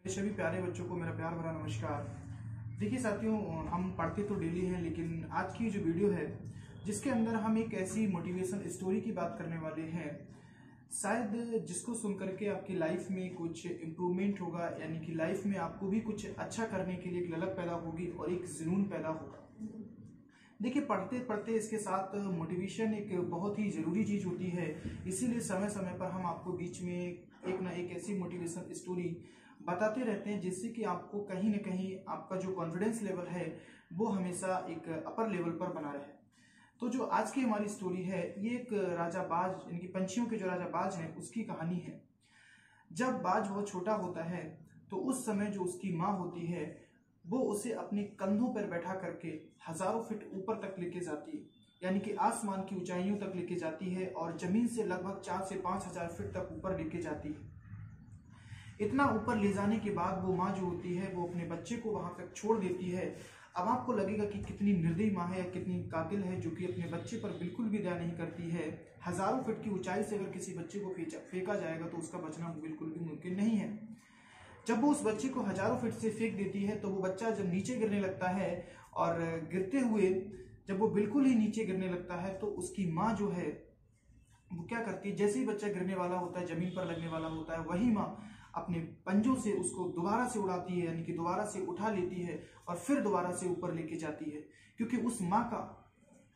सभी प्यारे बच्चों को मेरा प्यार भरा नमस्कार। देखिए साथियों, हम पढ़ते तो डेली हैं, लेकिन आज की जो वीडियो है जिसके अंदर हम एक ऐसी मोटिवेशन स्टोरी की बात करने वाले हैं, शायद जिसको सुन करके आपकी लाइफ में कुछ इम्प्रूवमेंट होगा, यानी कि लाइफ में आपको भी कुछ अच्छा करने के लिए एक ललक पैदा होगी और एक जुनून पैदा होगा। देखिए, पढ़ते पढ़ते इसके साथ मोटिवेशन एक बहुत ही ज़रूरी चीज़ होती है। इसीलिए समय समय पर हम आपको बीच में एक ना एक ऐसी मोटिवेशन स्टोरी बताते रहते हैं जिससे कि आपको कहीं ना कहीं आपका जो कॉन्फिडेंस लेवल है वो हमेशा एक अपर लेवल पर बना रहे। तो जो आज की हमारी स्टोरी है, ये एक राजा बाज, यानी कि पंछियों के जो राजा बाज हैं उसकी कहानी है। जब बाज बहुत छोटा होता है तो उस समय जो उसकी माँ होती है वो उसे अपने कंधों पर बैठा करके हजारों फीट ऊपर तक लेके जाती है, यानी कि आसमान की ऊंचाइयों तक लेके जाती है और जमीन से लगभग 4 से 5 हजार फीट तक ऊपर लेके जाती है। इतना ऊपर ले जाने के बाद वो माँ जो होती है वो अपने बच्चे को वहां तक छोड़ देती है। अब आपको लगेगा कि कितनी निर्दयी माँ है या कितनी कातिल है जो कि अपने बच्चे पर बिल्कुल भी दया नहीं करती है। हजारों फीट की ऊंचाई से अगर किसी बच्चे को फेंका जाएगा तो उसका बचना बिल्कुल भी मुमकिन नहीं है। जब वो उस बच्चे को हजारों फीट से फेंक देती है तो वो बच्चा जब नीचे गिरने लगता है और गिरते हुए जब वो बिल्कुल ही नीचे गिरने लगता है तो उसकी माँ जो है वो क्या करती है, जैसे ही बच्चा गिरने वाला होता है, जमीन पर लगने वाला होता है, वही माँ अपने पंजों से उसको दोबारा से उड़ाती है, यानी कि दोबारा से उठा लेती है और फिर दोबारा से ऊपर लेके जाती है। क्योंकि उस माँ का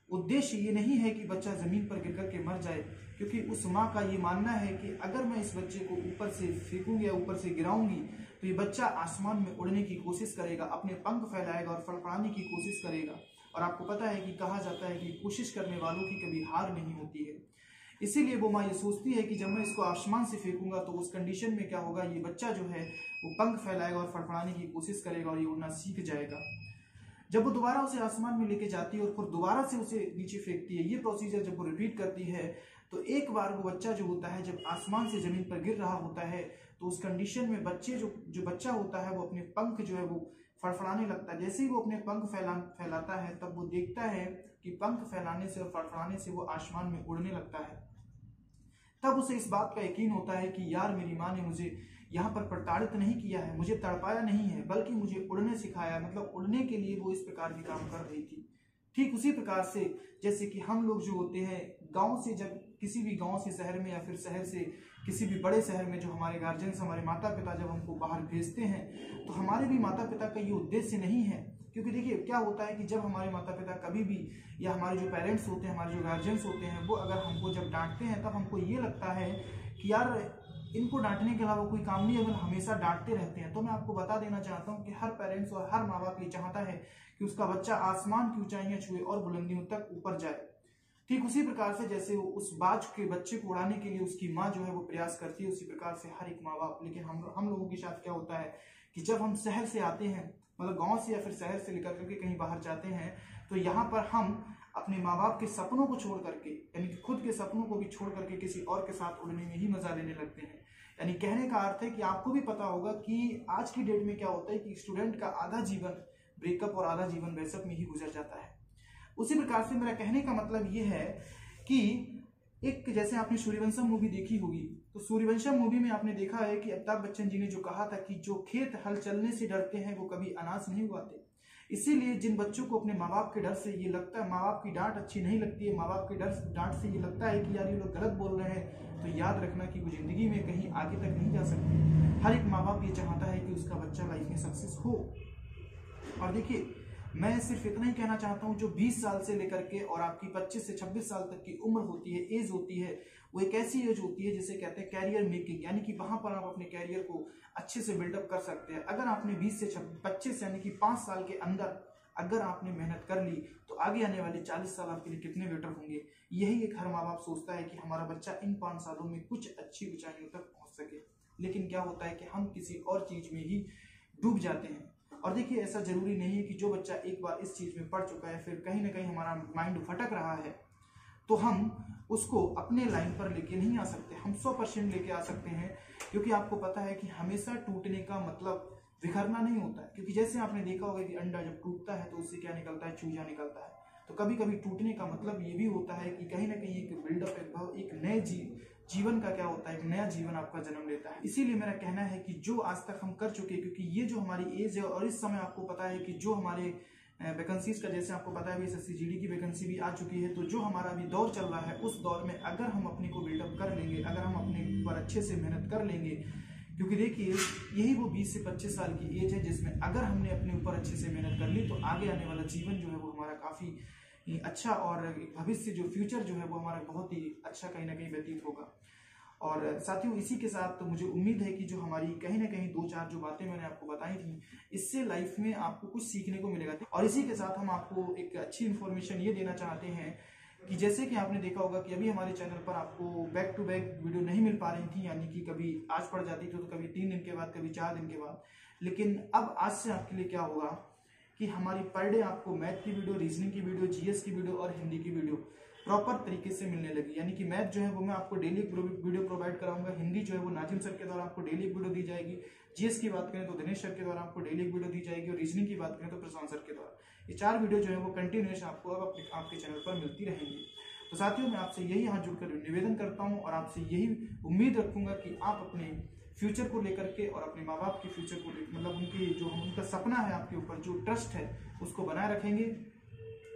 उद्देश्य ये नहीं है कि बच्चा जमीन पर गिर करके मर जाए, क्योंकि उस माँ का ये मानना है कि अगर मैं इस बच्चे को ऊपर से फेंकूंगी या ऊपर से गिराऊंगी तो ये बच्चा आसमान में उड़ने की कोशिश करेगा, अपने पंख फैलाएगा और फड़फड़ाने की कोशिश करेगा। और आपको पता है कि कहा जाता है कि कोशिश करने वालों की कभी हार नहीं होती है। इसीलिए वो माँ ये सोचती है कि जब मैं इसको आसमान से फेंकूंगा तो उस कंडीशन में क्या होगा, ये बच्चा जो है वो पंख फैलाएगा और फड़फड़ाने की कोशिश करेगा और ये उड़ना सीख जाएगा। जब वो दोबारा उसे आसमान में लेके जाती है और फिर दोबारा से उसे नीचे फेंकती है, ये प्रोसीजर जब वो रिपीट करती है तो एक बार वो बच्चा जो होता है जब आसमान से जमीन पर गिर रहा होता है तो उस कंडीशन में बच्चे जो बच्चा होता है वो अपने पंख जो है वो फड़फड़ाने लगता है। जैसे ही वो अपने पंख फैलाता है तब वो देखता है कि पंख फैलाने से और फड़फड़ाने से वो आसमान में उड़ने लगता है। तब उसे इस बात का यकीन होता है कि यार, मेरी माँ ने मुझे यहाँ पर प्रताड़ित नहीं किया है, मुझे तड़पाया नहीं है, बल्कि मुझे उड़ने सिखाया। मतलब उड़ने के लिए वो इस प्रकार के काम कर रही थी। ठीक उसी प्रकार से जैसे कि हम लोग जो होते हैं गांव से, जब किसी भी गांव से शहर में या फिर शहर से किसी भी बड़े शहर में जो हमारे गार्जियंस, हमारे माता पिता जब हमको बाहर भेजते हैं तो हमारे भी माता पिता का ये उद्देश्य नहीं है। क्योंकि देखिए क्या होता है कि जब हमारे माता पिता कभी भी, या हमारे जो पेरेंट्स होते हैं, हमारे जो गार्जियंस होते हैं, वो अगर हमको जब डांटते हैं तब हमको ये लगता है कि यार इनको डांटने के अलावा कोई काम नहीं, अगर हमेशा डांटते रहते हैं। तो मैं आपको बता देना चाहता हूँ कि हर पेरेंट्स और हर माँ बाप ये चाहता है कि उसका बच्चा आसमान की ऊंचाइयां छुए और बुलंदियों तक ऊपर जाए। ठीक उसी प्रकार से जैसे उस बाज के बच्चे को उड़ाने के लिए उसकी माँ जो है वो प्रयास करती है, उसी प्रकार से हर एक माँ बाप। लेकिन हम लोगों के साथ क्या होता है कि जब हम शहर से आते हैं, मतलब गांव से या फिर शहर से निकल करके कहीं बाहर जाते हैं, तो यहाँ पर हम अपने माँ बाप के सपनों को छोड़ करके, यानी कि खुद के सपनों को भी छोड़ करके किसी और के साथ उड़ने में ही मजा लेने लगते हैं। यानी कहने का अर्थ है कि आपको भी पता होगा कि आज की डेट में क्या होता है कि स्टूडेंट का आधा जीवन ब्रेकअप और आधा जीवन ब्रेकअप में ही गुजर जाता है। उसी प्रकार से मेरा कहने का मतलब ये है कि एक, जैसे आपने सूर्यवंशम मूवी देखी होगी, तो सूर्यवंशम मूवी में आपने देखा है कि अमिताभ बच्चन जी ने जो कहा था कि जो खेत हल चलने से डरते हैं वो कभी अनाज नहीं उगाते। इसीलिए जिन बच्चों को अपने माँ बाप के डर से ये लगता है, माँ बाप की डांट अच्छी नहीं लगती है, माँ बाप के डांट से ये लगता है कि यार ये लोग गलत बोल रहे हैं, तो याद रखना कि वो जिंदगी में कहीं आगे तक नहीं जा सकते। हर एक माँ बाप ये चाहता है कि उसका बच्चा लाइफ में सक्सेस हो। और देखिए, मैं सिर्फ इतना ही कहना चाहता हूँ, जो 20 साल से लेकर के और आपकी 25 से 26 साल तक की उम्र होती है, एज होती है, वो एक ऐसी एज होती है जिसे कहते हैं कैरियर मेकिंग, यानी कि वहां पर आप अपने कैरियर को अच्छे से बिल्डअप कर सकते हैं। अगर आपने 20 से 25 यानी कि 5 साल के अंदर अगर आपने मेहनत कर ली तो आगे आने वाले 40 साल आपके लिए कितने बेटर होंगे। यही एक हर माँ बाप सोचता है कि हमारा बच्चा इन 5 सालों में कुछ अच्छी ऊंचाइयों तक पहुंच सके। लेकिन क्या होता है कि हम किसी और चीज में ही डूब जाते हैं। और देखिए, ऐसा जरूरी नहीं है कि जो बच्चा एक बार इस चीज में पढ़ चुका है, फिर कहीं ना कहीं हमारा माइंड भटक रहा है, तो हम उसको अपने लाइन पर लेके नहीं आ सकते। हम 100% लेके आ सकते हैं, क्योंकि आपको पता है कि हमेशा टूटने का मतलब बिखरना नहीं होता है। क्योंकि जैसे आपने देखा होगा कि अंडा जब टूटता है तो उससे क्या निकलता है, चूजा निकलता है। तो कभी कभी टूटने का मतलब ये भी होता है कि कहीं ना कहीं एक बिल्डअप, एक नए जीवन का क्या होता है, एक नया जीवन आपका जन्म लेता है। इसीलिए मेरा कहना है कि जो आज तक हम कर चुके हैं, क्योंकि ये जो हमारी एज है और इस समय आपको पता है कि जो हमारे वैकेंसीज का, जैसे आपको पता है SSC GD की वैकेंसी भी आ चुकी है, तो जो हमारा अभी दौर चल रहा है उस दौर में अगर हम अपने को बिल्डअप कर लेंगे, अगर हम अपने ऊपर अच्छे से मेहनत कर लेंगे, क्योंकि देखिए यही वो 20 से 25 साल की एज है जिसमें अगर हमने अपने ऊपर अच्छे से मेहनत कर ली तो आगे आने वाला जीवन जो है वो हमारा काफ़ी अच्छा और भविष्य जो फ्यूचर जो है वो हमारा बहुत ही अच्छा कहीं ना कहीं व्यतीत होगा। और साथियों इसी के साथ तो मुझे उम्मीद है कि जो हमारी कहीं ना कहीं 2-4 जो बातें मैंने आपको बताई थी, इससे लाइफ में आपको कुछ सीखने को मिलेगा। और इसी के साथ हम आपको एक अच्छी इन्फॉर्मेशन ये देना चाहते हैं कि जैसे कि आपने देखा होगा कि अभी हमारे चैनल पर आपको बैक टू बैक वीडियो नहीं मिल पा रही थी, यानी कि कभी आज पड़ जाती थी तो कभी 3 दिन के बाद, कभी 4 दिन के बाद। लेकिन अब आज से आपके लिए क्या होगा कि हमारी पर डे आपको मैथ की वीडियो, रीजनिंग की वीडियो, GS की वीडियो और हिंदी की वीडियो प्रॉपर तरीके से मिलने लगी। यानी कि मैथ जो है वो मैं आपको डेली एक वीडियो प्रोवाइड कराऊंगा, हिंदी जो है वो नाजिम सर के द्वारा आपको डेली एक वीडियो दी जाएगी, GS की बात करें तो दिनेश सर के द्वारा आपको डेली एक वीडियो दी जाएगी, और रीजनिंग की बात करें तो प्रशांत सर के द्वारा। ये 4 वीडियो जो है वो कंटिन्यूस आपको अब आपके चैनल पर मिलती रहेंगी। तो साथियों मैं आपसे यही हाथ जोड़कर निवेदन करता हूँ और आपसे यही उम्मीद रखूंगा कि आप अपने फ्यूचर को लेकर के और अपने माँ बाप के फ्यूचर को लेकर, मतलब उनकी जो उनका सपना है आपके ऊपर, जो ट्रस्ट है उसको बनाए रखेंगे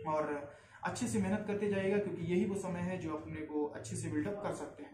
और अच्छे से मेहनत करते जाइएगा, क्योंकि यही वो समय है जो अपने को अच्छे से बिल्डअप कर सकते हैं।